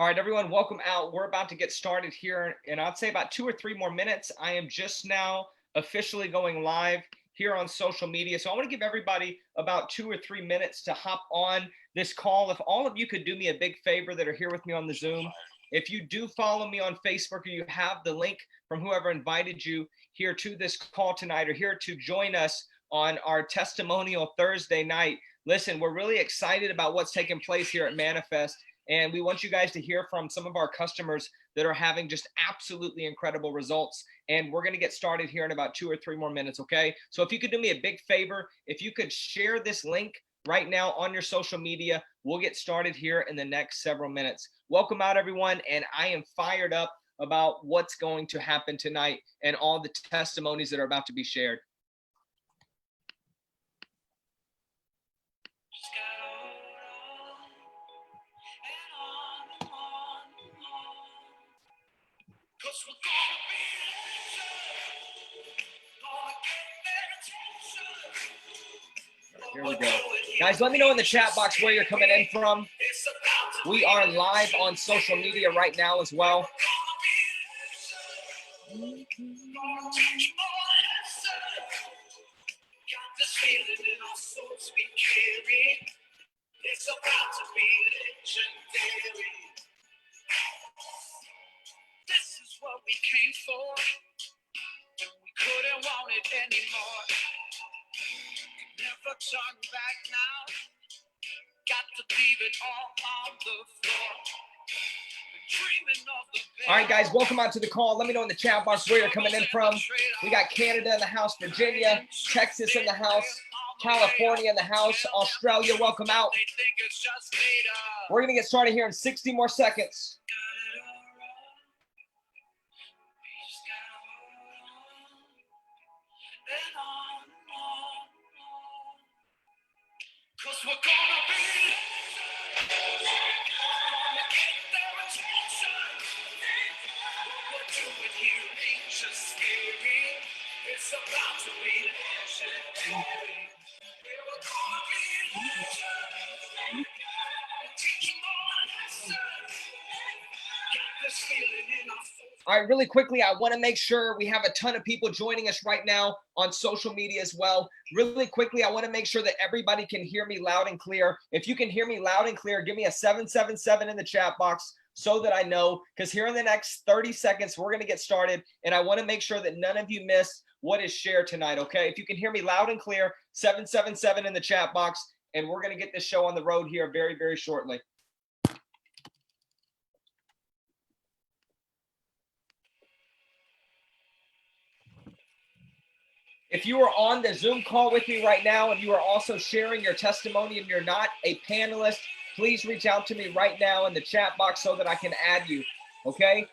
All right, everyone, welcome out. We're about to get started here, and I'd say about 2 or 3 more minutes. I am just now officially going live here on social media. So I want to give everybody about 2 or 3 minutes to hop on this call. If all of you could do me a big favor that are here with me on the Zoom, if you do follow me on Facebook or you have the link from whoever invited you here to this call tonight or here to join us on our testimonial Thursday night, listen, we're really excited about what's taking place here at Manifest. And we want you guys to hear from some of our customers that are having just absolutely incredible results. And we're going to get started here in about 2 or 3 more minutes, okay? So if you could do me a big favor, if you could share this link right now on your social media, we'll get started here in the next several minutes. Welcome out, everyone. And I am fired up about what's going to happen tonight and all the testimonies that are about to be shared. Here we go. Guys, let me know in the chat box where you're coming in from. We are live on social media right now as well. It's about to be legendary. This is what we came for. We couldn't want it anymore. Never turn back now. Got to leave it all on the floor. All right, guys, welcome out to the call. Let me know in the chat box where you're coming in from. We got Canada in the house, Virginia, Texas in the house, California in the house, Australia, welcome out. We're going to get started here in 60 more seconds. Cause we're gonna be what we're doing here ain't just scary. It's about to be legendary. We're gonna be legendary. Teach them all a lesson. Got this feeling in our soul. All right, really quickly, I want to make sure we have a ton of people joining us right now on social media as well. Really quickly, I want to make sure that everybody can hear me loud and clear. If you can hear me loud and clear, give me a 777 in the chat box so that I know, because here in the next 30 seconds, we're going to get started, and I want to make sure that none of you miss what is shared tonight, okay? If you can hear me loud and clear, 777 in the chat box, and we're going to get this show on the road here very, very shortly. If you are on the Zoom call with me right now and you are also sharing your testimony and you're not a panelist, please reach out to me right now in the chat box so that I can add you, okay?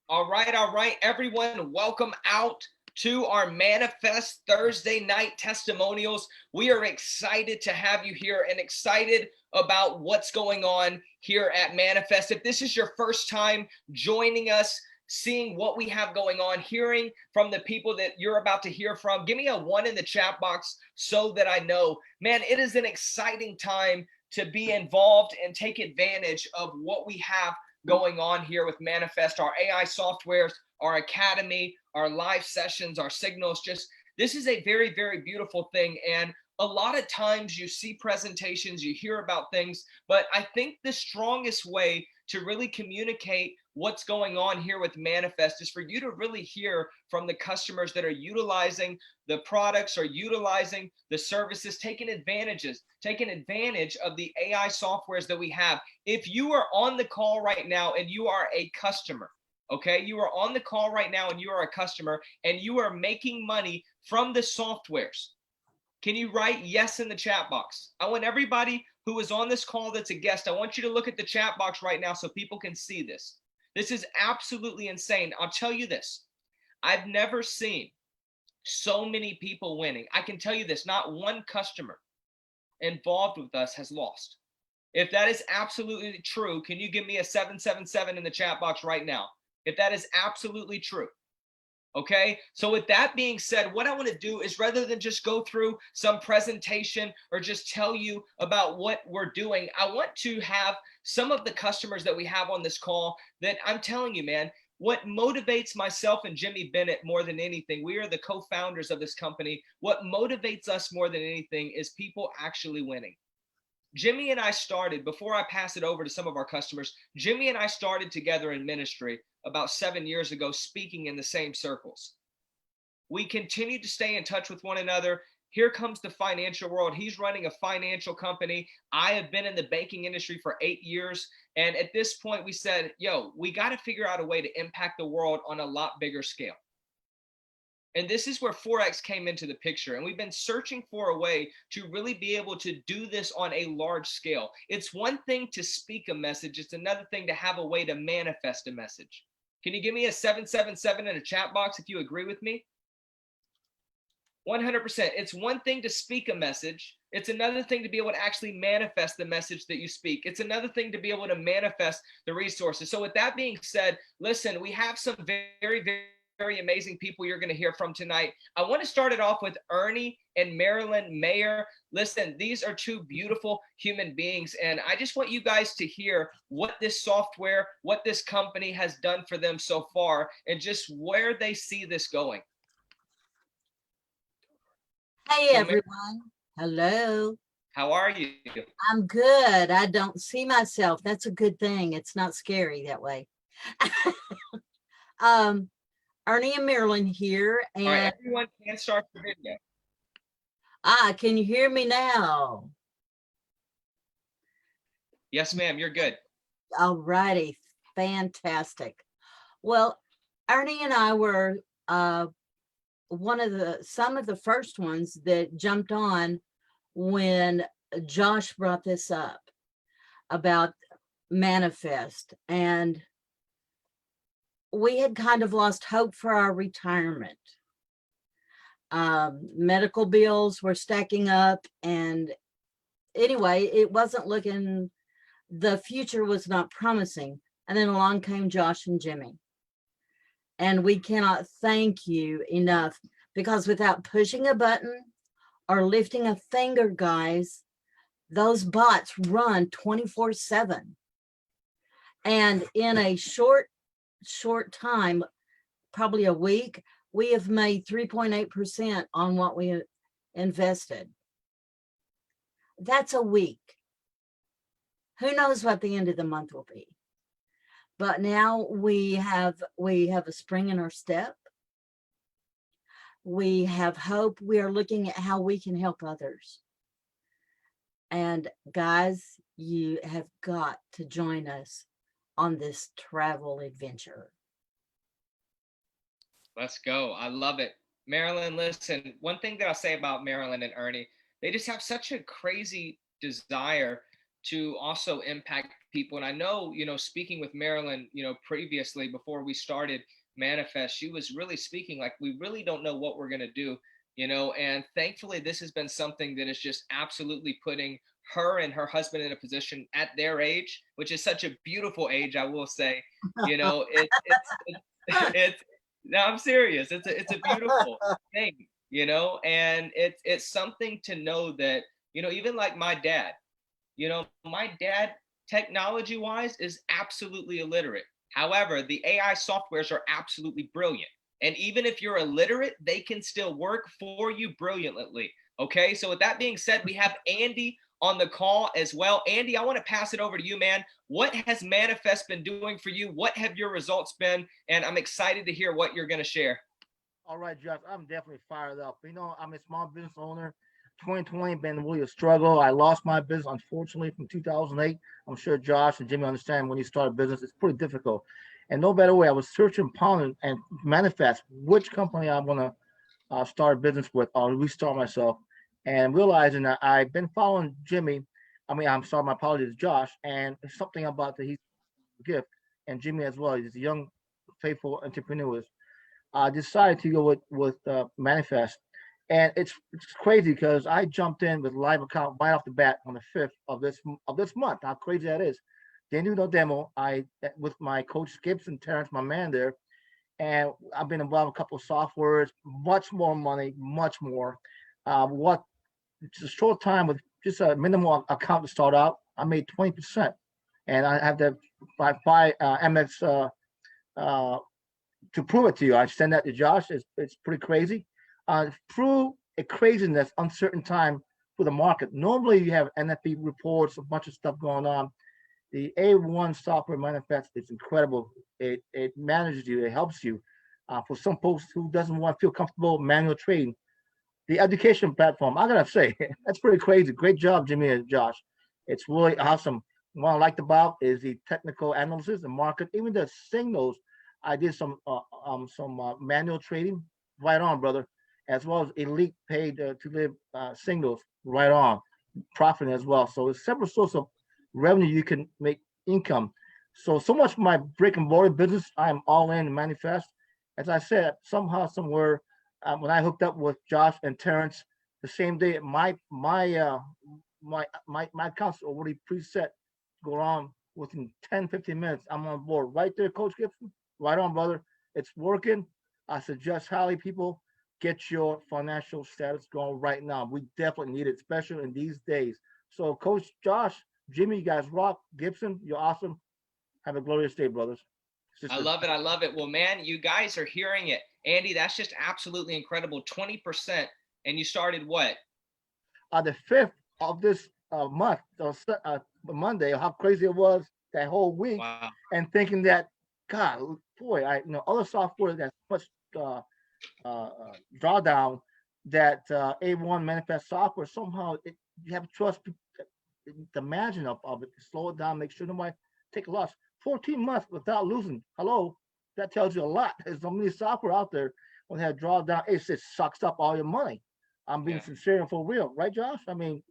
All right, everyone, welcome out to our Manifest Thursday night testimonials. We are excited to have you here and excited about what's going on here at Manifest. If this is your first time joining us, seeing what we have going on, hearing from the people that you're about to hear from, give me a 1 in the chat box so that I know. Man, it is an exciting time to be involved and take advantage of what we have going on here with Manifest, our AI softwares, our academy, our live sessions, our signals. Just this is a very, very beautiful thing. And a lot of times you see presentations, you hear about things, but I think the strongest way to really communicate what's going on here with Manifest is for you to really hear from the customers that are utilizing the products or utilizing the services, taking advantage of the AI softwares that we have. If you are on the call right now and you are a customer, okay, you are on the call right now and you are a customer and you are making money from the softwares, can you write yes in the chat box? I want everybody who is on this call that's a guest, I want you to look at the chat box right now so people can see this. This is absolutely insane. I'll tell you this. I've never seen So many people winning. I can tell you this, not one customer involved with us has lost. If that is absolutely true, can you give me a 777 in the chat box right now? If that is absolutely true. Okay. So with that being said, what I want to do is, rather than just go through some presentation or just tell you about what we're doing, I want to have some of the customers that we have on this call that I'm telling you, man, what motivates myself and Jimmy Bennett more than anything, we are the co-founders of this company. What motivates us more than anything is people actually winning. Jimmy and I started, before I pass it over to some of our customers, Jimmy and I started together in ministry about 7 years ago, speaking in the same circles. We continue to stay in touch with one another. Here comes the financial world. He's running a financial company. I have been in the banking industry for 8 years. And at this point, we said, yo, we got to figure out a way to impact the world on a lot bigger scale. And this is where Forex came into the picture. And we've been searching for a way to really be able to do this on a large scale. It's one thing to speak a message. It's another thing to have a way to manifest a message. Can you give me a 777 in a chat box if you agree with me? 100%. It's one thing to speak a message. It's another thing to be able to actually manifest the message that you speak. It's another thing to be able to manifest the resources. So with that being said, listen, we have some very amazing people you're going to hear from tonight. I want to start it off with Ernie and Marilyn Mayer. Listen, these are two beautiful human beings, and I just want you guys to hear what this software, what this company has done for them so far, and just where they see this going. Hey, everyone. Hello. How are you? I'm good. I don't see myself. That's a good thing. It's not scary that way. Ernie and Marilyn here. And all right, everyone can start the video. Can you hear me now? Yes, ma'am. You're good. All righty. Fantastic. Well, Ernie and I were some of the first ones that jumped on when Josh brought this up about manifest, and we had kind of lost hope for our retirement. Medical bills were stacking up, and anyway, it wasn't looking, the future was not promising. And then along came Josh and Jimmy. And we cannot thank you enough, because without pushing a button or lifting a finger, guys, those bots run 24/7. And in a short time, probably a week, we have made 3.8% on what we invested. That's a week. Who knows what the end of the month will be? But now we have a spring in our step. We have hope. We are looking at how we can help others. And guys, you have got to join us on this travel adventure. Let's go. I love it. Marilyn, listen, one thing that I'll say about Marilyn and Ernie, they just have such a crazy desire to also impact people. And I know, speaking with Marilyn, previously before we started Manifest, she was really speaking like, we really don't know what we're going to do, and thankfully this has been something that is just absolutely putting her and her husband in a position at their age, which is such a beautiful age, I will say. It's no, I'm serious. It's a beautiful thing, and it's something to know that, even like my dad, technology wise is absolutely illiterate. However, the AI softwares are absolutely brilliant. And even if you're illiterate, they can still work for you brilliantly. Okay. So with that being said, we have Andy on the call as well. Andy, I want to pass it over to you, man. What has Manifest been doing for you? What have your results been? And I'm excited to hear what you're going to share. All right, Josh, I'm definitely fired up. I'm a small business owner. 2020 been really a struggle. I lost my business, unfortunately, from 2008. I'm sure Josh and Jimmy understand when you start a business, it's pretty difficult. And no better way, I was searching upon and manifest which company I'm going to start a business with or restart myself, and realizing that I've been following Jimmy. I'm sorry, my apologies, Josh, and it's something about that he's a gift, and Jimmy as well. He's a young, faithful entrepreneur. I decided to go with Manifest, and it's crazy because I jumped in with live account right off the bat on the 5th of this month. How crazy that is! Didn't do no demo. I with my coach Gibson, Terrence, my man there, and I've been involved in a couple of softwares, much more money, much more. What Just a short time with just a minimal account to start out, I made 20%, and I have to buy MX uh, to prove it to you. I send that to Josh. It's pretty crazy. Through a craziness, uncertain time for the market. Normally, you have NFP reports, a bunch of stuff going on. The A1 software manifest is incredible. It manages you. It helps you. For some folks who doesn't want to feel comfortable manual trading, the education platform, I gotta say, that's pretty crazy. Great job, Jimmy and Josh. It's really awesome. What I liked about is the technical analysis, the market, even the signals. I did some manual trading, right on, brother, as well as elite paid to live signals, right on, profit as well. So it's several sources of revenue you can make income. So much for my brick and mortar business. I'm all in manifest. As I said, somehow, somewhere, when I hooked up with Josh and Terrence, the same day, my accounts already preset. Go on within 10, 15 minutes. I'm on board. Right there, Coach Gibson. Right on, brother. It's working. I suggest highly people get your financial status going right now. We definitely need it, especially in these days. So, Coach Josh, Jimmy, you guys rock. Gibson, you're awesome. Have a glorious day, brothers. I love it. I love it. Well, man, you guys are hearing it. Andy, that's just absolutely incredible. 20%. And you started what? The 5th of this month, Monday, how crazy it was that whole week. Wow. And thinking that, God, boy, other software that's much drawdown, that A1 manifest software, somehow you have to trust the margin of it, to slow it down, make sure nobody take a loss. 14 months without losing. Hello, that tells you a lot. There's so many software out there when they have drawdown, it just sucks up all your money. I'm being sincere and for real, right, Josh? I mean,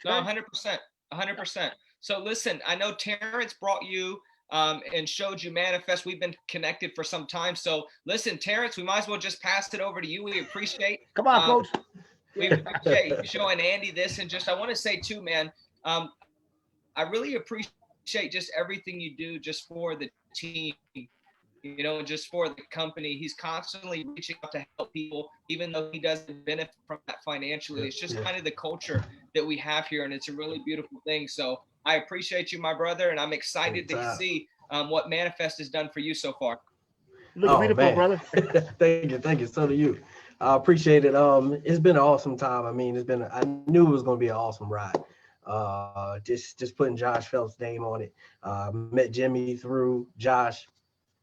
no, 100%, 100%. So listen, I know Terrence brought you and showed you Manifest. We've been connected for some time. So listen, Terrence, we might as well just pass it over to you. We appreciate. Come on, Coach. We appreciate you showing Andy this, and just I want to say too, man. I really appreciate just everything you do just for the team, just for the company. He's constantly reaching out to help people, even though he doesn't benefit from that financially. It's just kind of the culture that we have here, and it's a really beautiful thing. So I appreciate you, my brother, and I'm excited to see what Manifest has done for you so far. Look beautiful, man. Brother. Thank you. So do you. I appreciate it. It's been an awesome time. I mean, I knew it was going to be an awesome ride. Just putting Josh Phelps' name on it. Met Jimmy through Josh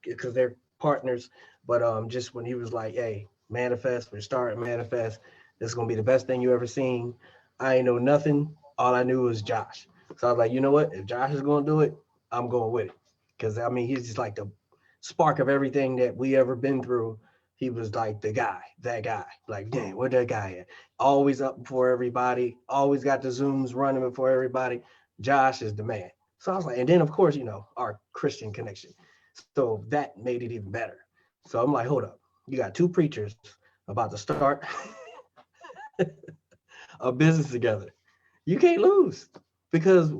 because they're partners. But just when he was like, "Hey, Manifest, we're starting Manifest. This is gonna be the best thing you ever seen." I ain't know nothing. All I knew was Josh. So I was like, you know what? If Josh is gonna do it, I'm going with it. Because I mean, he's just like the spark of everything that we ever been through. He was like that guy. Like, damn, where that guy at? Always up before everybody, always got the Zooms running before everybody. Josh is the man. So I was like, and then of course, our Christian connection. So that made it even better. So I'm like, hold up. You got two preachers about to start a business together. You can't lose because,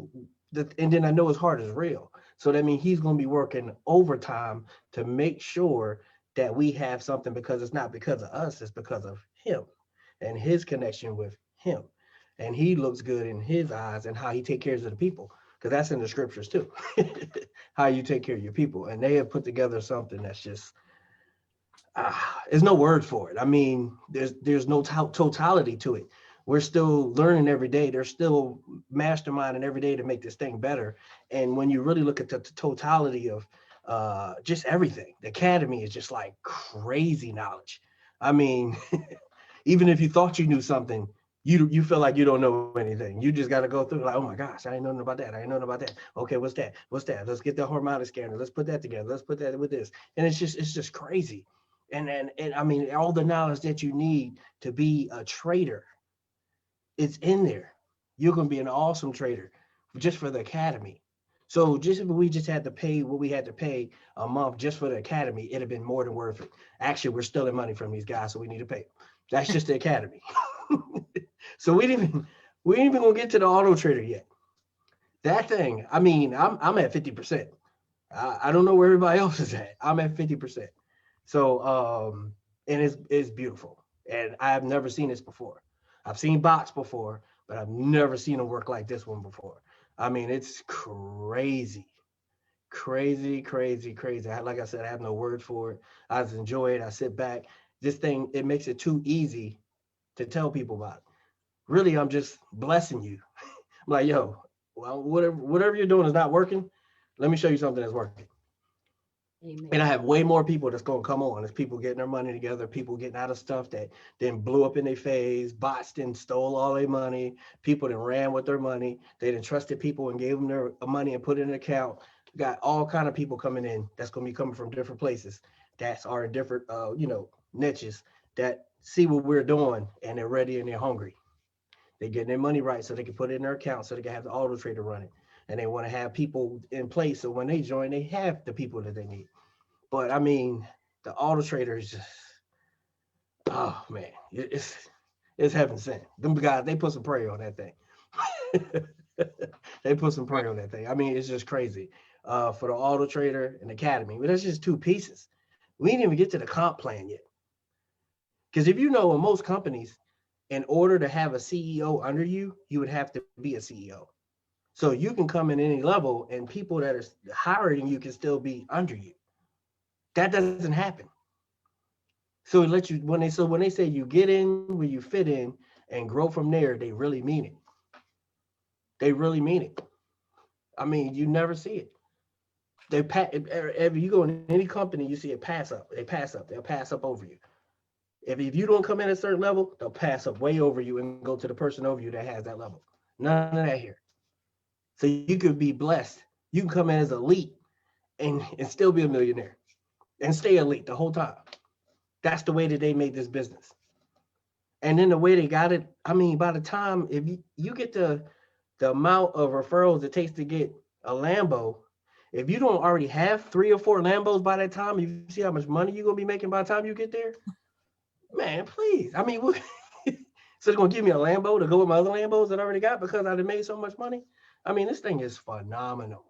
and then I know his heart is real. So that means he's going to be working overtime to make sure that we have something, because it's not because of us, it's because of him and his connection with him. And he looks good in his eyes and how he takes care of the people, because that's in the scriptures too, how you take care of your people. And they have put together something that's just, there's no word for it. I mean, there's no totality to it. We're still learning every day. They're still masterminding every day to make this thing better. And when you really look at the totality of just everything, the academy is just like crazy knowledge. I mean, even if you thought you knew something, you feel like you don't know anything. You just got to go through like, oh my gosh, I ain't know nothing about that. I ain't know nothing about that. Okay, what's that? Let's get the harmonic scanner. Let's put that together. Let's put that with this. And it's just crazy. And I mean, all the knowledge that you need to be a trader, it's in there. You're going to be an awesome trader just for the academy. So just if we just had to pay what we had to pay a month just for the academy, it'd have been more than worth it. Actually, we're stealing money from these guys, so we need to pay them. That's just the academy. So we ain't even gonna get to the auto trader yet. That thing, I mean, I'm at 50%. I don't know where everybody else is at. I'm at 50%. So and it's beautiful. And I've never seen this before. I've seen bots before, but I've never seen them work like this one before. I mean, it's crazy, crazy, crazy, crazy. Like I said, I have no words for it. I just enjoy it. I sit back. This thing, it makes it too easy to tell people about it. Really, I'm just blessing you. I'm like, yo, well, whatever you're doing is not working. Let me show you something that's working. Amen. And I have way more people that's gonna come on. There's people getting their money together, people getting out of stuff that then blew up in their face, bots then stole all their money, people then ran with their money, they then trusted people and gave them their money and put it in an account. Got all kind of people coming in that's gonna be coming from different places that are in different niches that see what we're doing and they're ready and they're hungry. They're getting their money right so they can put it in their account so they can have the auto trader running. And they want to have people in place so when they join, they have the people that they need. But I mean, the auto trader is just, oh man, it's heaven sent. Them guys, they put some prayer on that thing. They put some prayer on that thing. I mean, it's just crazy. For the auto trader and academy, but that's just two pieces. We didn't even get to the comp plan yet. Because if you know, in most companies, in order to have a CEO under you, you would have to be a CEO. So you can come in any level, and people that are hiring you can still be under you. That doesn't happen. So it lets you when they say you get in where you fit in and grow from there, they really mean it. They really mean it. I mean, you never see it. If you go in any company, you see it pass up. They pass up. They'll pass up over you. If you don't come in at a certain level, they'll pass up way over you and go to the person over you that has that level. None of that here. So you could be blessed. You can come in as elite and still be a millionaire and stay elite the whole time. That's the way that they made this business. And then the way they got it, I mean, by the time if you get the amount of referrals it takes to get a Lambo, if you don't already have 3 or 4 Lambos by that time, you see how much money you're gonna be making by the time you get there, man, please. I mean, so they're gonna give me a Lambo to go with my other Lambos that I already got because I done made so much money. I mean, this thing is phenomenal.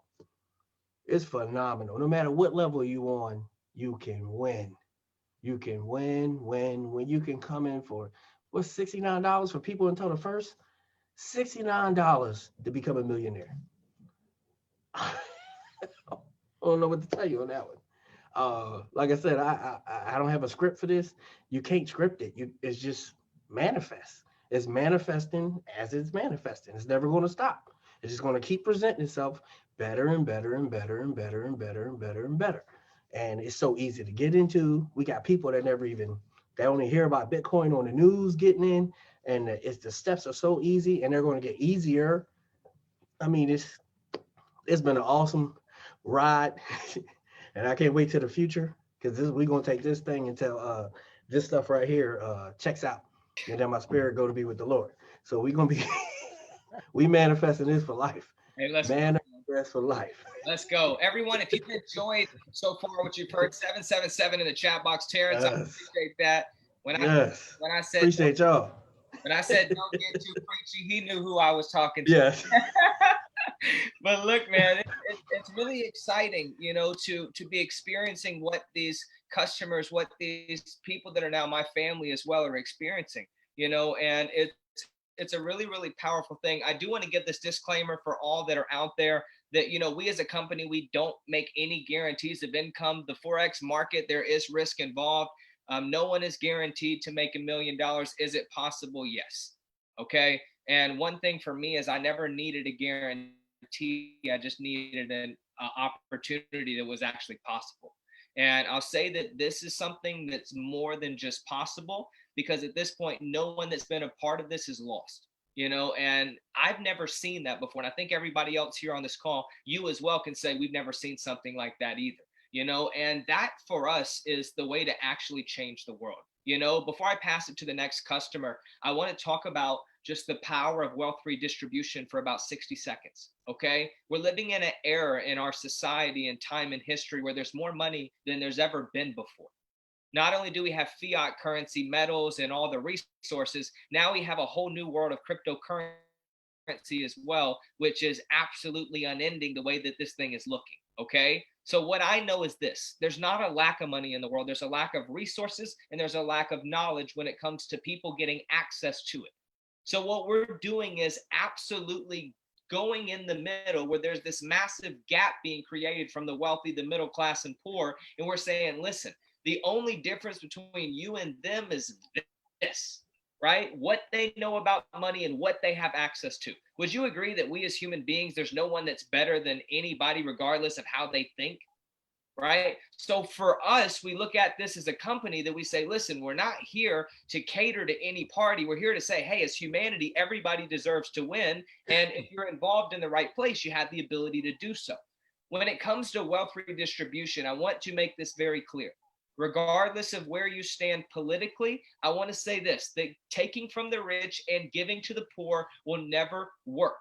It's phenomenal. No matter what level you on, you can win. You can win, when you can come in for what's $69 for people until the first? $69 to become a millionaire. I don't know what to tell you on that one. Like I said, I don't have a script for this. You can't script it. It's just manifest. It's manifesting as it's manifesting. It's never going to stop. It's just going to keep presenting itself better and better and better and better and better and better and better. And it's so easy to get into. We got people that they only hear about Bitcoin on the news getting in, and the steps are so easy, and they're going to get easier. I mean, it's been an awesome ride, and I can't wait to the future because we're gonna take this thing until this stuff right here checks out, and then my spirit go to be with the Lord. So we're gonna be we manifesting this for life. Hey, let's manifest for life. Let's go. Everyone, if you've enjoyed so far what you've heard, 777 in the chat box. Terrence, I appreciate that. When I said appreciate y'all. When I said don't get too preachy, he knew who I was talking to. Yes. But look, man, it's really exciting, to be experiencing what these customers, what these people that are now my family as well are experiencing, and it's a really, really powerful thing. I do want to give this disclaimer for all that are out there that, we as a company, we don't make any guarantees of income. The Forex market, there is risk involved. No one is guaranteed to make $1 million. Is it possible? Yes. Okay. And one thing for me is I never needed a guarantee. I just needed an opportunity that was actually possible. And I'll say that this is something that's more than just possible, because at this point, no one that's been a part of this is lost, and I've never seen that before. And I think everybody else here on this call, you as well, can say we've never seen something like that either, and that for us is the way to actually change the world. Before I pass it to the next customer, I want to talk about just the power of wealth redistribution for about 60 seconds. Okay. We're living in an era in our society and time in history where there's more money than there's ever been before. Not only do we have fiat currency, metals, and all the resources, now we have a whole new world of cryptocurrency as well, which is absolutely unending the way that this thing is looking. Okay. So what I know is this: there's not a lack of money in the world. There's a lack of resources and there's a lack of knowledge when it comes to people getting access to it. So what we're doing is absolutely going in the middle where there's this massive gap being created from the wealthy, the middle class, and poor. And we're saying, listen, the only difference between you and them is this, right? What they know about money and what they have access to. Would you agree that we as human beings, there's no one that's better than anybody, regardless of how they think, right? So for us, we look at this as a company that we say, listen, we're not here to cater to any party. We're here to say, hey, as humanity, everybody deserves to win. And if you're involved in the right place, you have the ability to do so. When it comes to wealth redistribution, I want to make this very clear. Regardless of where you stand politically, I want to say this: that taking from the rich and giving to the poor will never work,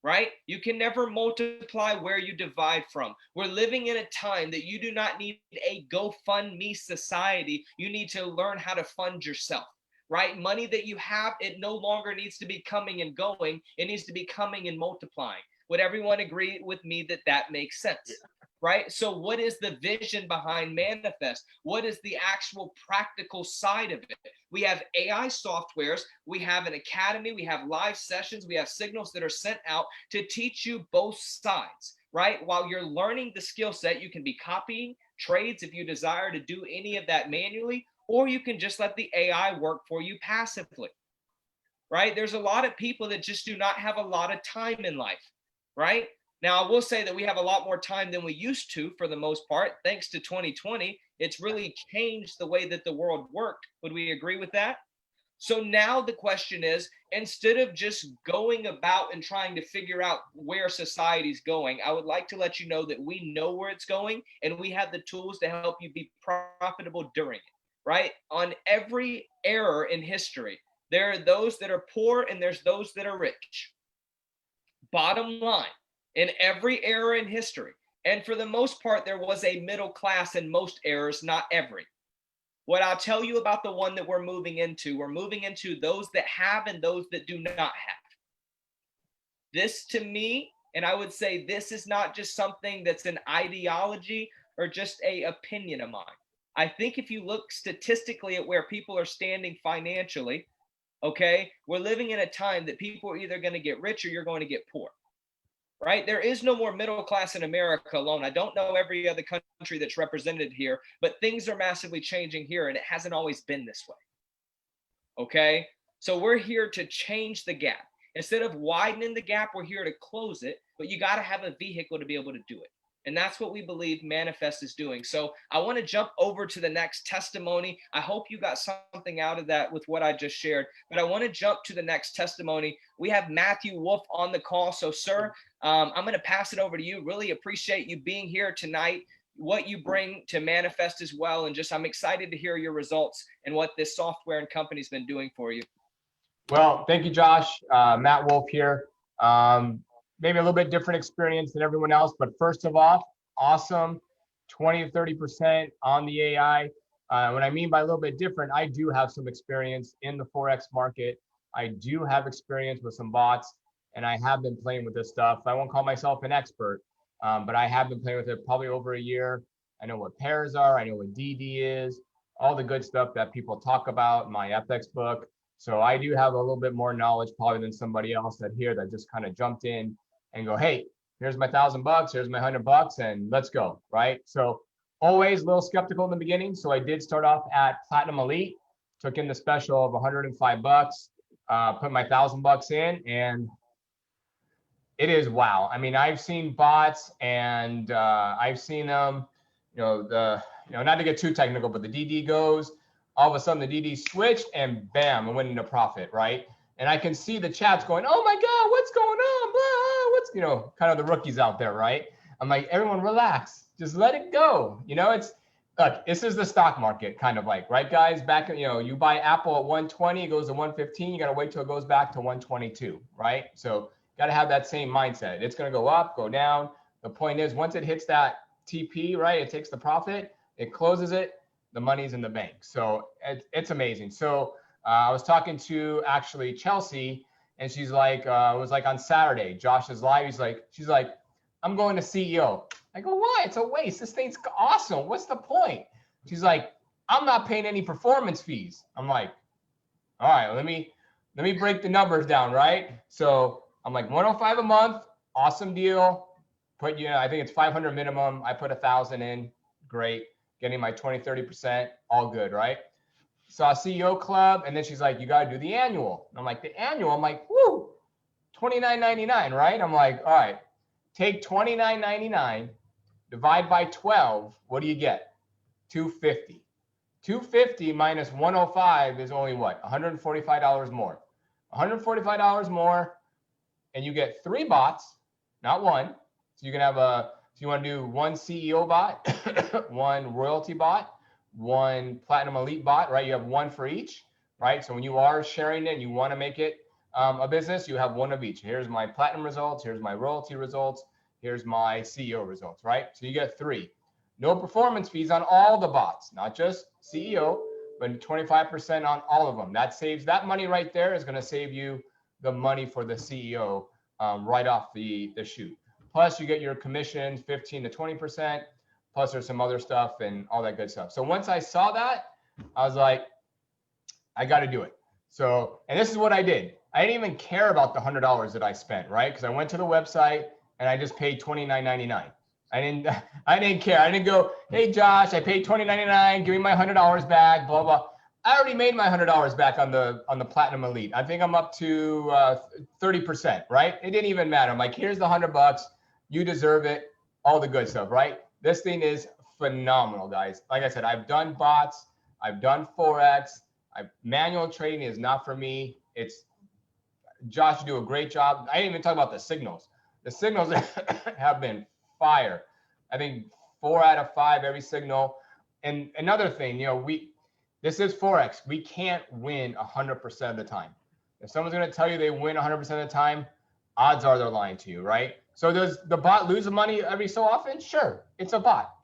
right? You can never multiply where you divide from. We're living in a time that you do not need a GoFundMe society. You need to learn how to fund yourself, right? Money that you have, it no longer needs to be coming and going. It needs to be coming and multiplying. Would everyone agree with me that that makes sense? Yeah. Right? So what is the vision behind Manifest? What is the actual practical side of it? We have AI softwares, we have an academy, we have live sessions, we have signals that are sent out to teach you both sides, right? While you're learning the skill set, you can be copying trades if you desire to do any of that manually, or you can just let the AI work for you passively, right? There's a lot of people that just do not have a lot of time in life, right? Now, I will say that we have a lot more time than we used to for the most part. Thanks to 2020, it's really changed the way that the world worked. Would we agree with that? So now the question is, instead of just going about and trying to figure out where society's going, I would like to let you know that we know where it's going and we have the tools to help you be profitable during it, right? On every era in history, there are those that are poor and there's those that are rich. Bottom line, in every era in history, and for the most part, there was a middle class in most eras, not every. What I'll tell you about the one that we're moving into those that have and those that do not have. This to me, and I would say this is not just something that's an ideology or just an opinion of mine. I think if you look statistically at where people are standing financially, okay, we're living in a time that people are either going to get rich or you're going to get poor. Right? There is no more middle class in America alone. I don't know every other country that's represented here, but things are massively changing here and it hasn't always been this way. Okay? So we're here to change the gap. Instead of widening the gap, we're here to close it, but you got to have a vehicle to be able to do it. And that's what we believe Manifest is doing. So I want to jump over to the next testimony. I hope you got something out of that with what I just shared, but I want to jump to the next testimony. We have Matthew Wolf on the call. So sir, I'm going to pass it over to you. Really appreciate you being here tonight, what you bring to Manifest as well. And just, I'm excited to hear your results and what this software and company's been doing for you. Well, thank you, Josh. Matt Wolf here. Maybe a little bit different experience than everyone else, but first of all, awesome. 20 to 30% on the AI. What I mean by a little bit different, I do have some experience in the Forex market. I do have experience with some bots, and I have been playing with this stuff. I won't call myself an expert, but I have been playing with it probably over a year. I know what pairs are. I know what DD is, all the good stuff that people talk about in my FX book. So I do have a little bit more knowledge probably than somebody else that just kind of jumped in and go, hey, here's my $1,000, here's my $100, and let's go, right? So always a little skeptical in the beginning. So I did start off at Platinum Elite, took in the special of $105, put my $1,000 in, and it is wow. I mean, I've seen bots and I've seen them, not to get too technical, but the DD goes, all of a sudden the DD switched and bam, it went into profit, right? And I can see the chats going, oh my God, what's going on? Blah, what's, kind of the rookies out there, right? I'm like, everyone relax, just let it go. It's look, this is the stock market kind of like, right, guys? Back, you buy Apple at 120, it goes to 115. You got to wait till it goes back to 122, right? So got to have that same mindset. It's going to go up, go down. The point is, once it hits that TP, right, it takes the profit, it closes it, the money's in the bank. So it's amazing. So I was talking to actually Chelsea, and she's like, it was like on Saturday, Josh's live. She's like, I'm going to CEO. I go, why? It's a waste. This thing's awesome. What's the point? She's like, I'm not paying any performance fees. I'm like, all right, let me break the numbers down, right? So I'm like 105 a month, awesome deal. Put, I think it's 500 minimum. I put 1,000 in, great. Getting my 20, 30%, all good, right? Saw CEO Club, and then she's like, you got to do the annual. And I'm like, the annual? I'm like, woo, $29.99, right? I'm like, all right, take $29.99, divide by 12, what do you get? $250. $250 minus 105 is only what? $145 more. $145 more, and you get 3 bots, not one. So you can have so you want to do 1 CEO bot, 1 royalty bot, 1 platinum elite bot, right? You have 1 for each, right? So when you are sharing it and you want to make it a business, you have 1 of each. Here's my platinum results. Here's my royalty results. Here's my CEO results, right? So you get 3. No performance fees on all the bots, not just CEO, but 25% on all of them. That saves, that money right there is going to save you the money for the CEO right off the shoot. Plus you get your commissions, 15 to 20%. Plus there's some other stuff and all that good stuff. So once I saw that, I was like, I got to do it. So, and this is what I did. I didn't even care about the $100 that I spent, right? Because I went to the website and I just paid $29.99. I didn't care. I didn't go, hey Josh, I paid $20.99, give me my $100 back, blah blah. I already made my $100 back on the Platinum Elite. I think I'm up to 30%, right? It didn't even matter. I'm like, here's the $100, you deserve it, all the good stuff, right? This thing is phenomenal, guys. Like I said, I've done bots, I've done Forex, manual trading is not for me. It's Josh, you do a great job. I didn't even talk about the signals. The signals have been fire. I think 4 out of 5 every signal. And another thing, this is Forex. We can't win 100% of the time. If someone's going to tell you they win 100% of the time, odds are they're lying to you, right? So does the bot lose the money every so often? Sure, it's a bot.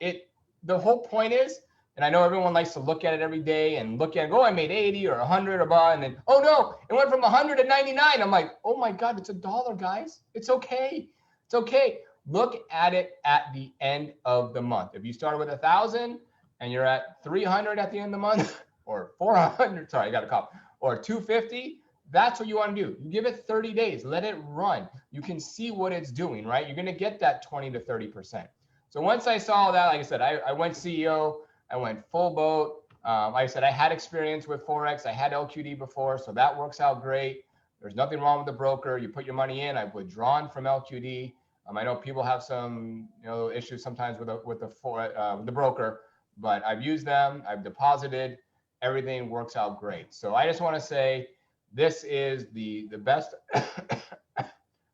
The whole point is, and I know everyone likes to look at it every day and look at it, oh, I made 80 or 100 or blah, and then, oh no, it went from 100 to 99. I'm like, oh my God, it's $1, guys. It's okay. It's okay. Look at it at the end of the month. If you started with 1,000 and you're at 300 at the end of the month, or 400, sorry, I got a cough, or 250, that's what you want to do. You give it 30 days, let it run. You can see what it's doing, right? You're going to get that 20 to 30%. So once I saw that, like I said, I went CEO, I went full boat. Like I said, I had experience with Forex. I had LQD before, so that works out great. There's nothing wrong with the broker. You put your money in. I've withdrawn from LQD. I know people have some issues sometimes with the broker, but I've used them. I've deposited. Everything works out great. So I just want to say this is the best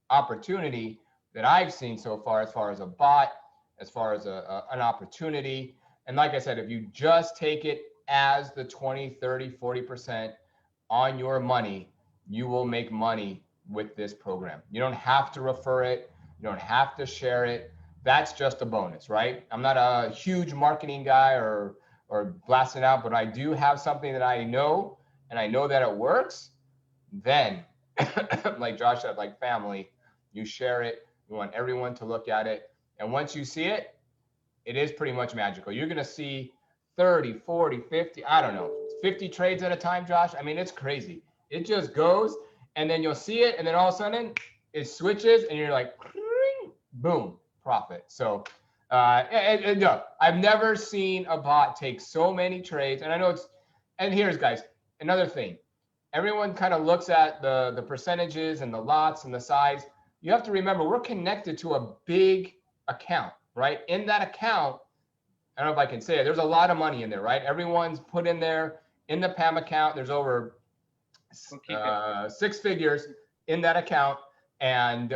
opportunity that I've seen so far as a bot, as far as an opportunity. And like I said, if you just take it as the 20, 30, 40% on your money, you will make money with this program. You don't have to refer it. You don't have to share it. That's just a bonus, right? I'm not a huge marketing guy or blasting out, but I do have something that I know, and I know that it works. Then, like Josh said, like family, you share it. You want everyone to look at it. And once you see it, it is pretty much magical. You're going to see 30, 40, 50, I don't know, 50 trades at a time, Josh. I mean, it's crazy. It just goes, and then you'll see it, and then all of a sudden it switches, and you're like, boom, profit. So no, I've never seen a bot take so many trades. And I know and here's guys, another thing. Everyone kind of looks at the percentages and the lots and the size. You have to remember, we're connected to a big account, right? In that account, I don't know if I can say it, there's a lot of money in there, right? Everyone's put in there in the PAM account. There's over 6 figures in that account. And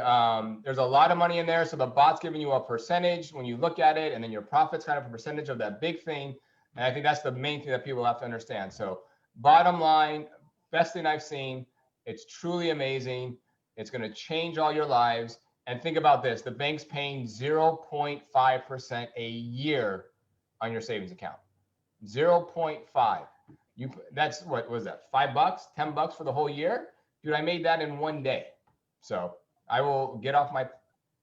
there's a lot of money in there. So the bot's giving you a percentage when you look at it, and then your profit's kind of a percentage of that big thing. And I think that's the main thing that people have to understand. So bottom line, best thing I've seen. It's truly amazing. It's going to change all your lives. And think about this, the bank's paying 0.5% a year on your savings account. 0.5. That's what was that? $5, $10 for the whole year? Dude, I made that in one day. So I will get off my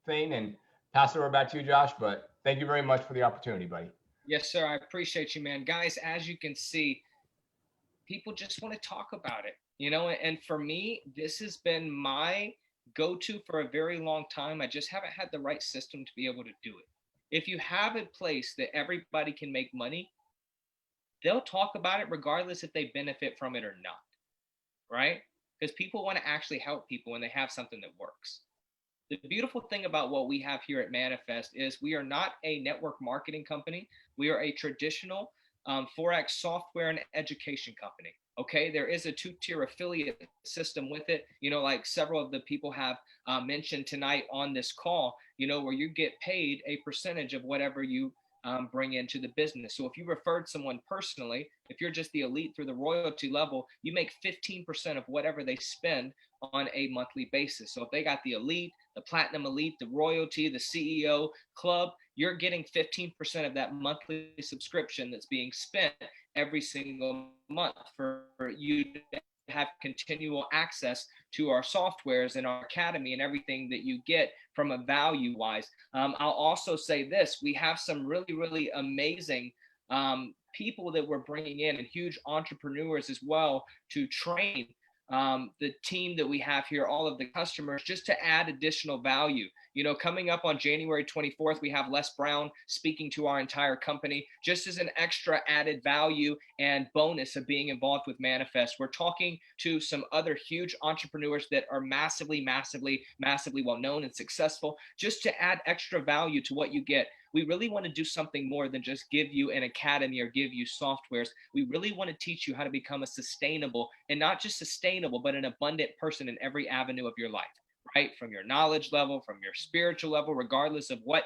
thing and pass it over back to you, Josh. But thank you very much for the opportunity, buddy. Yes, sir. I appreciate you, man. Guys, as you can see, people just want to talk about it, and for me, this has been my go-to for a very long time. I just haven't had the right system to be able to do it. If you have a place that everybody can make money, they'll talk about it regardless if they benefit from it or not, right? Because people want to actually help people when they have something that works. The beautiful thing about what we have here at Manifest is we are not a network marketing company. We are a traditional Forex software and education company. Okay, there is a two-tier affiliate system with it, like several of the people have mentioned tonight on this call, where you get paid a percentage of whatever you bring into the business. So if you referred someone personally, if you're just the elite through the royalty level, you make 15% of whatever they spend on a monthly basis. So if they got the elite, the platinum elite, the royalty, the CEO club, you're getting 15% of that monthly subscription that's being spent every single month for you to have continual access to our softwares and our academy and everything that you get from a value wise. I'll also say this, we have some really, really amazing people that we're bringing in and huge entrepreneurs as well to train the team that we have here, all of the customers, just to add additional value. Coming up on January 24th, we have Les Brown speaking to our entire company, just as an extra added value and bonus of being involved with Manifest. We're talking to some other huge entrepreneurs that are massively, massively, massively well known and successful, just to add extra value to what you get. We really want to do something more than just give you an academy or give you softwares. We really want to teach you how to become a sustainable, and not just sustainable, but an abundant person in every avenue of your life, right? From your knowledge level, from your spiritual level, regardless of what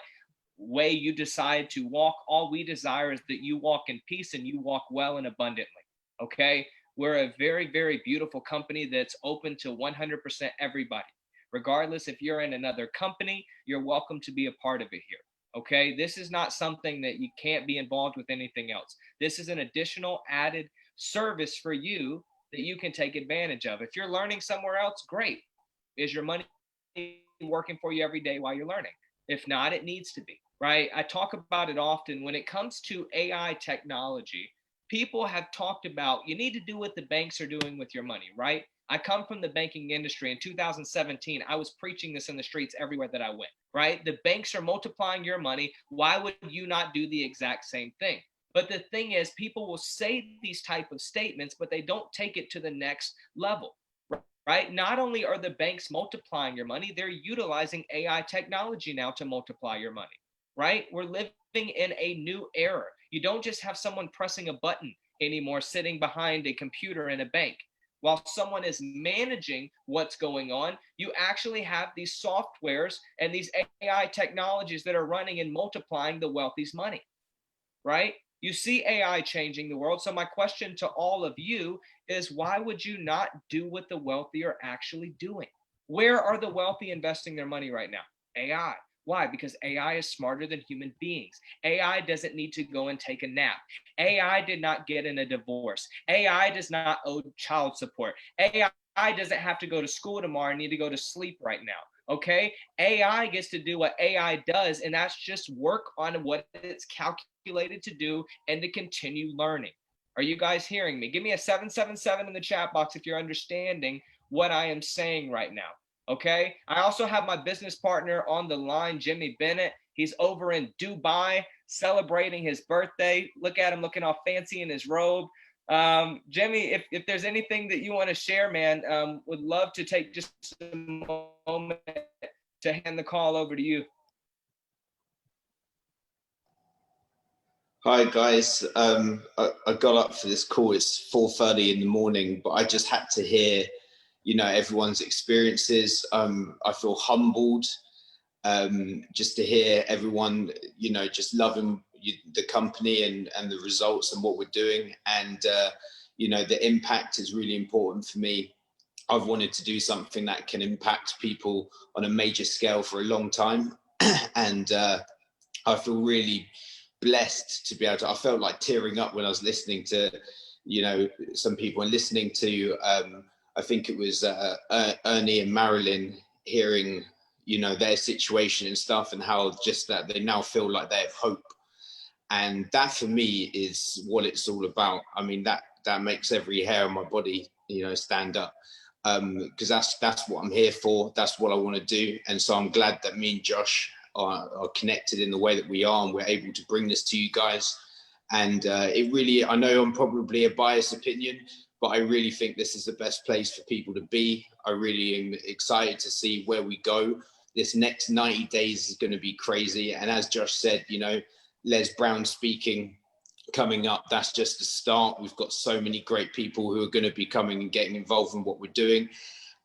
way you decide to walk. All we desire is that you walk in peace and you walk well and abundantly, okay? We're a very, very beautiful company that's open to 100% everybody. Regardless if you're in another company, you're welcome to be a part of it here. Okay, this is not something that you can't be involved with anything else. This is an additional added service for you that you can take advantage of. If you're learning somewhere else, great. Is your money working for you every day while you're learning? If not, it needs to be, right? I talk about it often. When it comes to AI technology, people have talked about you need to do what the banks are doing with your money, right? I come from the banking industry. In 2017, I was preaching this in the streets everywhere that I went, right? The banks are multiplying your money. Why would you not do the exact same thing? But the thing is, people will say these type of statements, but they don't take it to the next level, right? Not only are the banks multiplying your money, they're utilizing AI technology now to multiply your money, right? We're living in a new era. You don't just have someone pressing a button anymore, sitting behind a computer in a bank. While someone is managing what's going on, you actually have these softwares and these AI technologies that are running and multiplying the wealthy's money, right? You see AI changing the world. So my question to all of you is, why would you not do what the wealthy are actually doing? Where are the wealthy investing their money right now? AI. Why? Because AI is smarter than human beings. AI doesn't need to go and take a nap. AI did not get in a divorce. AI does not owe child support. AI doesn't have to go to school tomorrow and need to go to sleep right now. Okay? AI gets to do what AI does, and that's just work on what it's calculated to do and to continue learning. Are you guys hearing me? Give me a 777 in the chat box if you're understanding what I am saying right now. Okay. I also have my business partner on the line, Jimmy Bennett. He's over in Dubai celebrating his birthday. Look at him looking all fancy in his robe. Jimmy, if there's anything that you want to share, man, would love to take just a moment to hand the call over to you. Hi guys, I got up for this call. It's 4:30 in the morning, but I just had to hear, everyone's experiences. I feel humbled just to hear everyone, just loving, the company and the results and what we're doing. And, the impact is really important for me. I've wanted to do something that can impact people on a major scale for a long time. And I feel really blessed to be able to, I felt like tearing up when I was listening to, some people, and listening to, I think it was Ernie and Marilyn, hearing, their situation and stuff, and how just that they now feel like they have hope. And that for me is what it's all about. I mean, that makes every hair on my body, stand up. Because that's what I'm here for. That's what I want to do. And so I'm glad that me and Josh are connected in the way that we are, and we're able to bring this to you guys. And it really, I know I'm probably a biased opinion, but I really think this is the best place for people to be. I really am excited to see where we go. This next 90 days is going to be crazy. And as Josh said, Les Brown speaking coming up, that's just the start. We've got so many great people who are going to be coming and getting involved in what we're doing.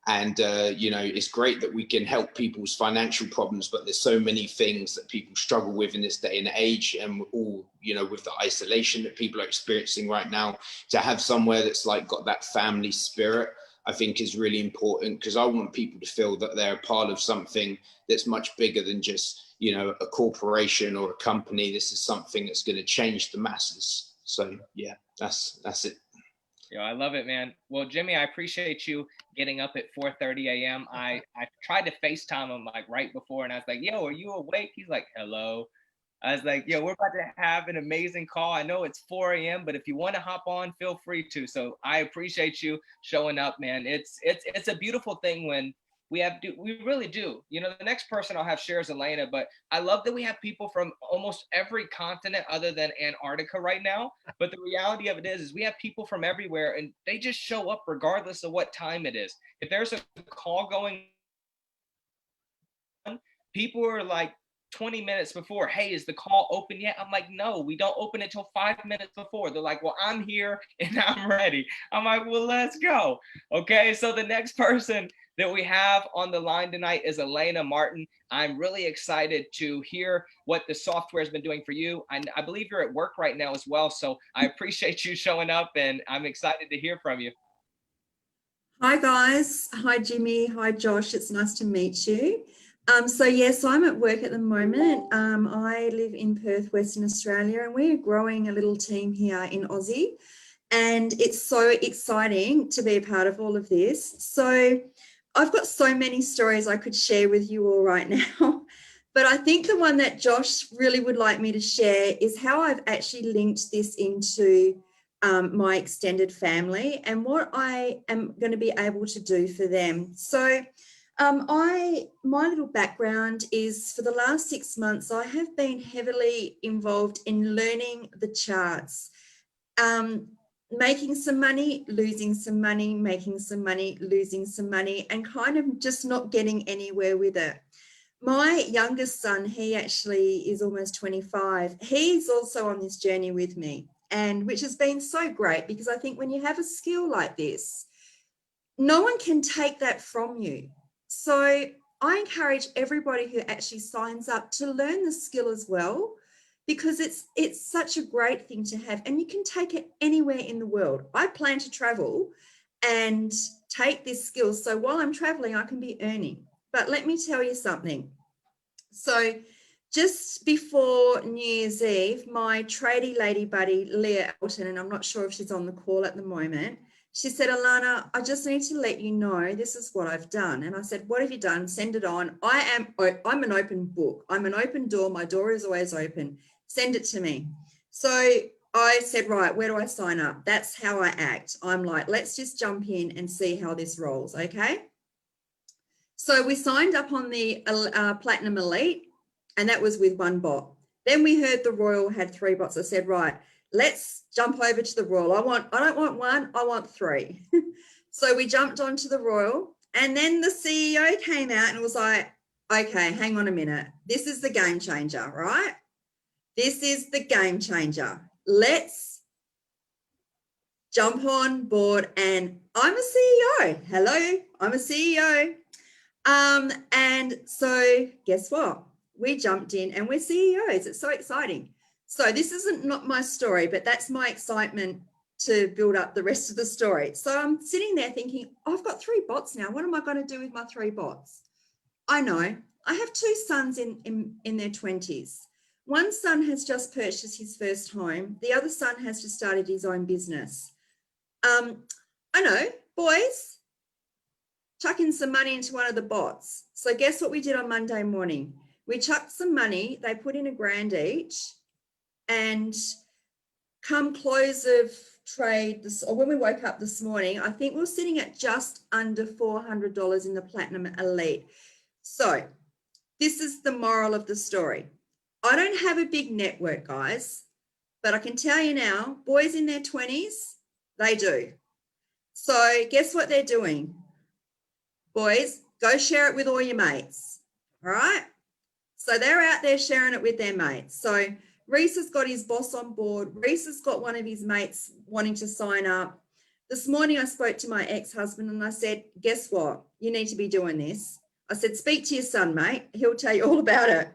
And, it's great that we can help people's financial problems, but there's so many things that people struggle with in this day and age. And all, with the isolation that people are experiencing right now, to have somewhere that's like got that family spirit, I think is really important, because I want people to feel that they're a part of something that's much bigger than just, a corporation or a company. This is something that's going to change the masses. So yeah, that's it. Yeah, I love it, man. Well, Jimmy, I appreciate you getting up at 4:30 a.m. I tried to FaceTime him like right before, and I was like, yo, are you awake? He's like, hello. I was like, yo, we're about to have an amazing call. I know it's 4 a.m., but if you want to hop on, feel free to. So I appreciate you showing up, man. It's a beautiful thing when we really do. The next person I'll have share is Elena, but I love that we have people from almost every continent other than Antarctica right now. But the reality of it is we have people from everywhere, and they just show up regardless of what time it is. If there's a call going on, people are like 20 minutes before, hey, is the call open yet? I'm like, no, we don't open it till 5 minutes before. They're like, well, I'm here and I'm ready. I'm like, well, let's go. Okay, so the next person that we have on the line tonight is Elena Martin. I'm really excited to hear what the software has been doing for you. I believe you're at work right now as well, so I appreciate you showing up, and I'm excited to hear from you. Hi guys, hi Jimmy, hi Josh, it's nice to meet you. So yes, I'm at work at the moment. I live in Perth, Western Australia, and we're growing a little team here in Aussie, and it's so exciting to be a part of all of this. So I've got so many stories I could share with you all right now, but I think the one that Josh really would like me to share is how I've actually linked this into my extended family and what I am going to be able to do for them. So my little background is, for the last 6 months, I have been heavily involved in learning the charts, making some money, losing some money, making some money, losing some money, and kind of just not getting anywhere with it. My youngest son, he actually is almost 25. He's also on this journey with me, and which has been so great, because I think when you have a skill like this, no one can take that from you. So I encourage everybody who actually signs up to learn the skill as well, because it's such a great thing to have, and you can take it anywhere in the world. I plan to travel and take this skill, so while I'm traveling, I can be earning. But let me tell you something. So just before New Year's Eve, my tradie lady buddy, Leah Elton, and I'm not sure if she's on the call at the moment, she said, Alana, I just need to let you know this is what I've done. And I said, what have you done? Send it on. I'm an open book. I'm an open door. My door is always open. Send it to me. So I said, right, where do I sign up? That's how I act. I'm like, let's just jump in and see how this rolls, okay? So we signed up on the Platinum Elite, and that was with one bot. Then we heard the Royal had 3 bots. I said, right, let's jump over to the Royal. I don't want 1, I want 3. So we jumped onto the Royal, and then the CEO came out and was like, okay, hang on a minute. This is the game changer, right? This is the game changer. Let's jump on board, and I'm a CEO. Hello, I'm a CEO. And so guess what? We jumped in and we're CEOs. It's so exciting. So this isn't not my story, but that's my excitement to build up the rest of the story. So I'm sitting there thinking, oh, I've got 3 bots now. What am I going to do with my 3 bots? I know. I have 2 sons in their 20s. One son has just purchased his first home. The other son has just started his own business. I know, boys, chuck in some money into one of the bots. So guess what we did on Monday morning? We chucked some money. They put in $1,000 each. And come close of trade, or when we woke up this morning, I think we're sitting at just under $400 in the Platinum Elite. So this is the moral of the story. I don't have a big network, guys, but I can tell you now, boys in their 20s, they do. So guess what they're doing? Boys, go share it with all your mates, all right? So they're out there sharing it with their mates. So Reese has got his boss on board. Reese has got one of his mates wanting to sign up. This morning I spoke to my ex-husband and I said, guess what? You need to be doing this. I said, speak to your son, mate. He'll tell you all about it.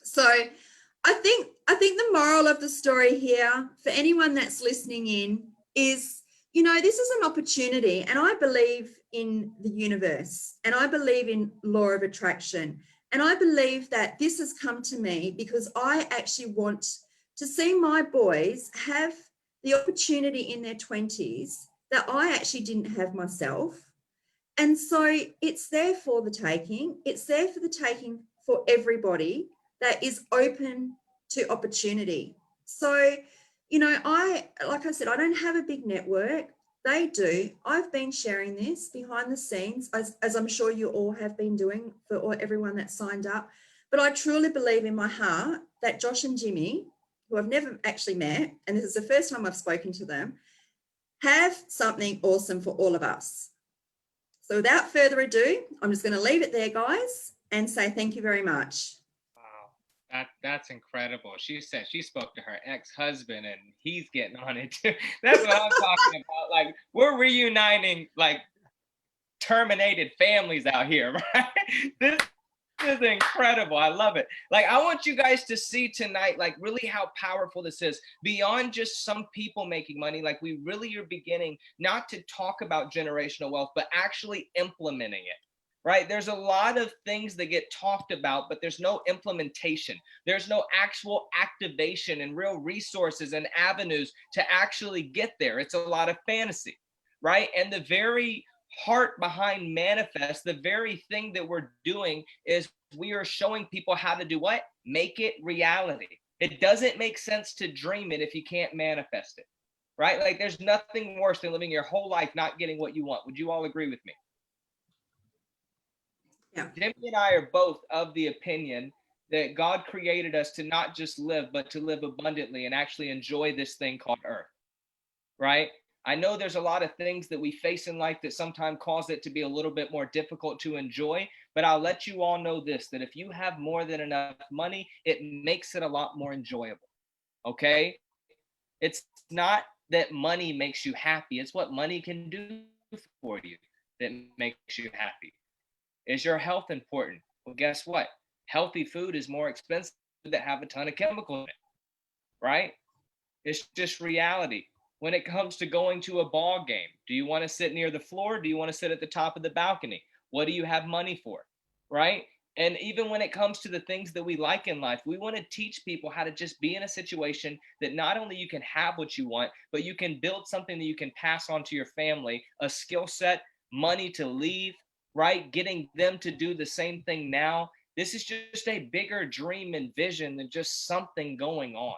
So I think the moral of the story here for anyone that's listening in is, you know, this is an opportunity, and I believe in the universe and I believe in law of attraction. And I believe that this has come to me because I actually want to see my boys have the opportunity in their 20s that I actually didn't have myself. And so it's there for the taking. It's there for the taking for everybody that is open to opportunity. So, you know, like I said, I don't have a big network. They do. I've been sharing this behind the scenes, as I'm sure you all have been doing for everyone that signed up. But I truly believe in my heart that Josh and Jimmy, who I've never actually met, and this is the first time I've spoken to them, have something awesome for all of us. So without further ado, I'm just going to leave it there, guys, and say thank you very much. That's incredible. She said she spoke to her ex-husband and he's getting on it too. That's what I'm talking about. Like, we're reuniting like terminated families out here, right? This is incredible. I love it. Like, I want you guys to see tonight, like, really how powerful this is. Beyond just some people making money, like, we really are beginning not to talk about generational wealth, but actually implementing it. Right? There's a lot of things that get talked about, but there's no implementation. There's no actual activation and real resources and avenues to actually get there. It's a lot of fantasy, right? And the very heart behind Manifest, the very thing that we're doing is we are showing people how to do what? Make it reality. It doesn't make sense to dream it if you can't manifest it, right? Like, there's nothing worse than living your whole life not getting what you want. Would you all agree with me? Yeah. Jimmy and I are both of the opinion that God created us to not just live, but to live abundantly and actually enjoy this thing called Earth, right? I know there's a lot of things that we face in life that sometimes cause it to be a little bit more difficult to enjoy, but I'll let you all know this, that if you have more than enough money, it makes it a lot more enjoyable, okay? It's not that money makes you happy. It's what money can do for you that makes you happy. Is your health important? Well, guess what? Healthy food is more expensive that have a ton of chemicals in it, right? It's just reality. When it comes to going to a ball game, do you want to sit near the floor? Do you want to sit at the top of the balcony? What do you have money for, right? And even when it comes to the things that we like in life, we want to teach people how to just be in a situation that not only you can have what you want, but you can build something that you can pass on to your family, a skill set, money to leave, right? Getting them to do the same thing now. This is just a bigger dream and vision than just something going on,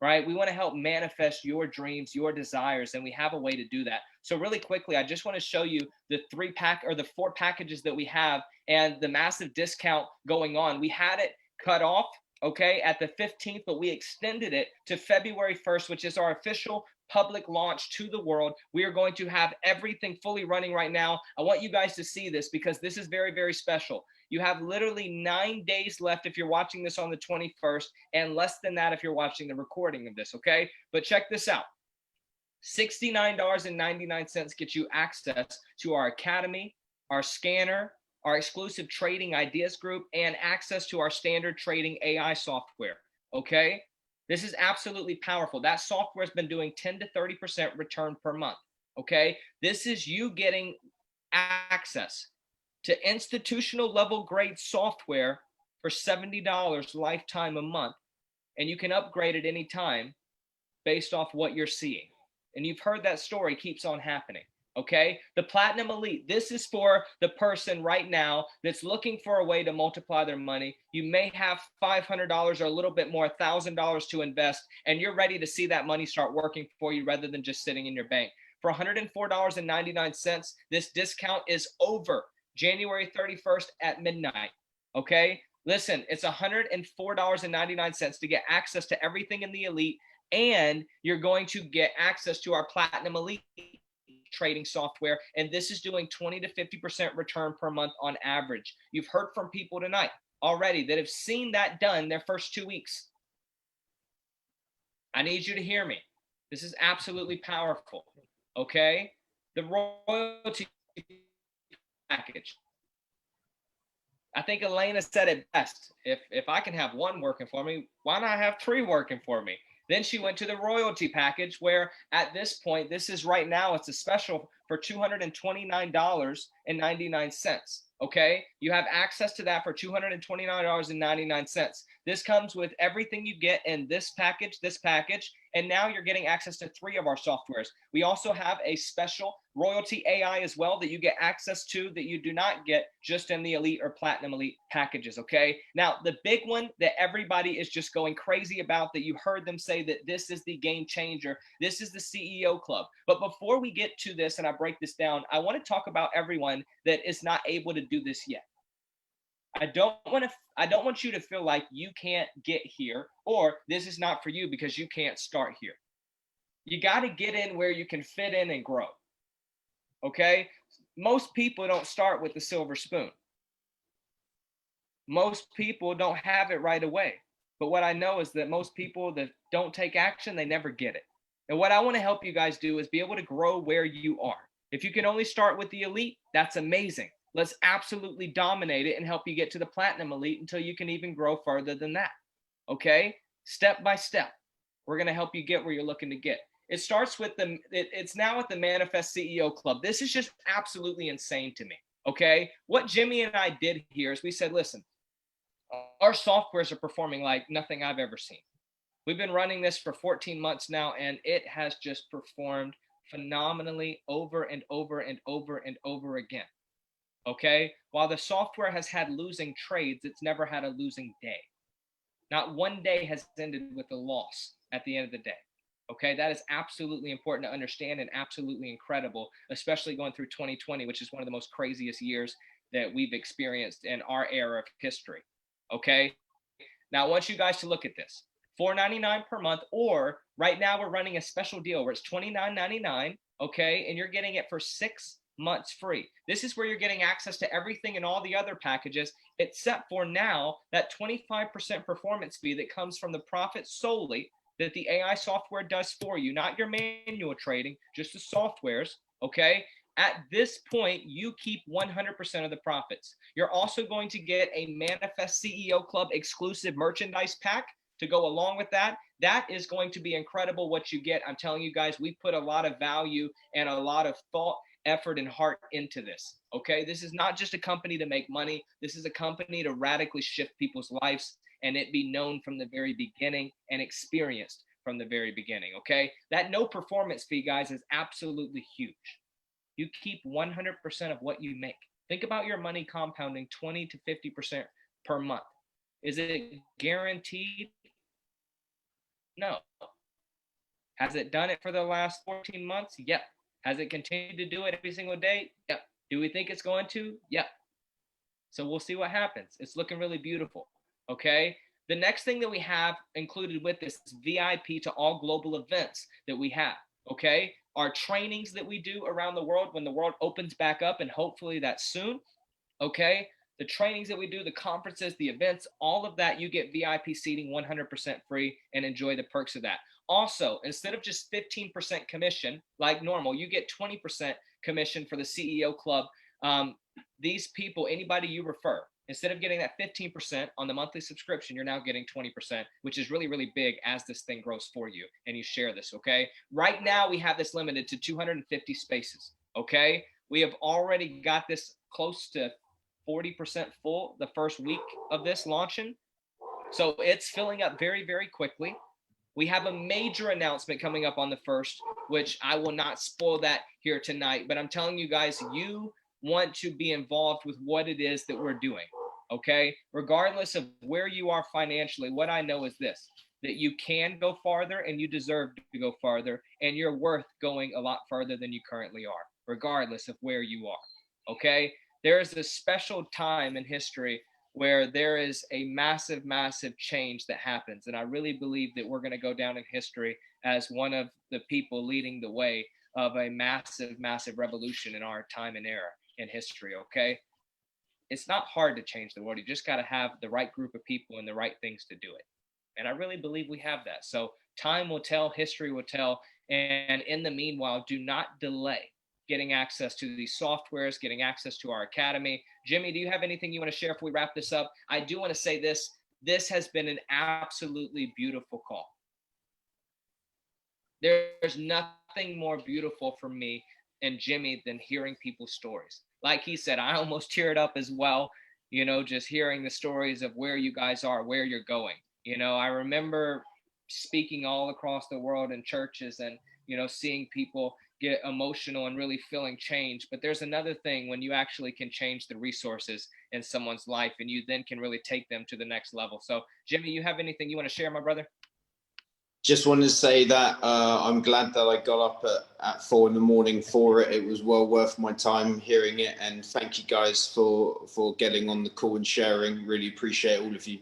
right? We want to help manifest your dreams, your desires, and we have a way to do that. So really quickly, I just want to show you the 4 packages that we have and the massive discount going on. We had it cut off, okay, at the 15th, but we extended it to February 1st, which is our official public launch to the world. We are going to have everything fully running right now. I want you guys to see this because this is very, very special. You have literally 9 days left if you're watching this on the 21st, and less than that if you're watching the recording of this, okay? But check this out. $69.99 gets you access to our academy, our scanner, our exclusive trading ideas group, and access to our standard trading AI software, okay? This is absolutely powerful. That software has been doing 10 to 30% return per month. Okay. This is you getting access to institutional level grade software for $70 lifetime a month. And you can upgrade at any time based off what you're seeing. And you've heard that story keeps on happening. Okay. The Platinum Elite, this is for the person right now that's looking for a way to multiply their money. You may have $500 or a little bit more, $1,000 to invest, and you're ready to see that money start working for you rather than just sitting in your bank. For $104.99, this discount is over January 31st at midnight. Okay. Listen, it's $104.99 to get access to everything in the Elite, and you're going to get access to our Platinum Elite trading software. And this is doing 20 to 50% return per month on average. You've heard from people tonight already that have seen that done their first 2 weeks. I need you to hear me. This is absolutely powerful. Okay. The royalty package. I think Elena said it best. If I can have one working for me, why not have 3 working for me? Then she went to the royalty package, where at this point, this is right now, it's a special for $229.99. Okay. You have access to that for $229.99. This comes with everything you get in this package, and now you're getting access to 3 of our softwares. We also have a special royalty AI as well that you get access to that you do not get just in the Elite or Platinum Elite packages. Okay. Now, the big one that everybody is just going crazy about, that you heard them say that this is the game changer, this is the CEO Club. But before we get to this and I break this down, I want to talk about everyone that is not able to do this yet. I don't want you to feel like you can't get here, or this is not for you because you can't start here. You got to get in where you can fit in and grow. Okay? Most people don't start with the silver spoon. Most people don't have it right away. But what I know is that most people that don't take action, they never get it. And what I want to help you guys do is be able to grow where you are. If you can only start with the Elite, that's amazing. Let's absolutely dominate it and help you get to the Platinum Elite until you can even grow further than that. Okay? Step by step. We're going to help you get where you're looking to get. It starts with it's now at the Manifest CEO Club. This is just absolutely insane to me. Okay? What Jimmy and I did here is we said, listen, our softwares are performing like nothing I've ever seen. We've been running this for 14 months now, and it has just performed phenomenally over and over and over and over again. Okay. While the software has had losing trades, it's never had a losing day. Not one day has ended with a loss at the end of the day. Okay. That is absolutely important to understand and absolutely incredible, especially going through 2020, which is one of the most craziest years that we've experienced in our era of history. Okay. Now I want you guys to look at this. $4.99 per month, or right now we're running a special deal where it's $29.99. Okay. And you're getting it for 6 months free. This is where you're getting access to everything and all the other packages, except for now that 25% performance fee that comes from the profit solely that the AI software does for you, not your manual trading, just the softwares. Okay. At this point, you keep 100% of the profits. You're also going to get a Manifest CEO Club exclusive merchandise pack to go along with that. That is going to be incredible what you get. I'm telling you guys, we put a lot of value and a lot of thought, effort, and heart into this. Okay. This is not just a company to make money. This is a company to radically shift people's lives and it be known from the very beginning and experienced from the very beginning. Okay. That no performance fee, guys, is absolutely huge. You keep 100% of what you make. Think about your money compounding 20 to 50% per month. Is it guaranteed? No. Has it done it for the last 14 months? Yep. Has it continued to do it every single day? Yep. Do we think it's going to? Yep. So we'll see what happens. It's looking really beautiful. Okay. The next thing that we have included with this is VIP to all global events that we have. Okay. Our trainings that we do around the world when the world opens back up, and hopefully that's soon. Okay. The trainings that we do, the conferences, the events, all of that, you get VIP seating 100% free and enjoy the perks of that. Also, instead of just 15% commission like normal, you get 20% commission for the CEO Club These people, anybody you refer, instead of getting that 15% on the monthly subscription, you're now getting 20%, which is really, really big as this thing grows for you and you share this, okay? Right now, we have this limited to 250 spaces, okay? We have already got this close to 40% full the first week of this launching. So it's filling up very, very quickly. We have a major announcement coming up on the 1st, which I will not spoil that here tonight, but I'm telling you guys, you want to be involved with what it is that we're doing, okay? Regardless of where you are financially, what I know is this, that you can go farther and you deserve to go farther, and you're worth going a lot farther than you currently are, regardless of where you are, okay? There is a special time in history where there is a massive, massive change that happens. And I really believe that we're going to go down in history as one of the people leading the way of a massive, massive revolution in our time and era in history, okay? It's not hard to change the world. You just got to have the right group of people and the right things to do it. And I really believe we have that. So time will tell, history will tell. And in the meanwhile, do not delay getting access to these softwares, getting access to our academy. Jimmy, do you have anything you want to share before we wrap this up? I do want to say this. This has been an absolutely beautiful call. There's nothing more beautiful for me and Jimmy than hearing people's stories. Like he said, I almost teared up as well, you know, just hearing the stories of where you guys are, where you're going. You know, I remember speaking all across the world in churches and, you know, seeing people get emotional and really feeling change. But there's another thing when you actually can change the resources in someone's life and you then can really take them to the next level. So Jimmy, you have anything you want to share, my brother? Just wanted to say that I'm glad that I got up at 4 a.m. for it. It was well worth my time hearing it. And thank you guys for getting on the call and sharing. Really appreciate all of you.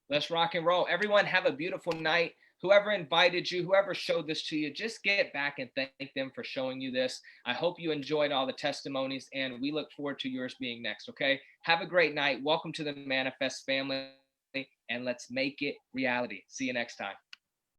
Let's rock and roll. Everyone have a beautiful night. Whoever invited you, whoever showed this to you, just get back and thank them for showing you this. I hope you enjoyed all the testimonies, and we look forward to yours being next, okay? Have a great night. Welcome to the Manifest family, and let's make it reality. See you next time.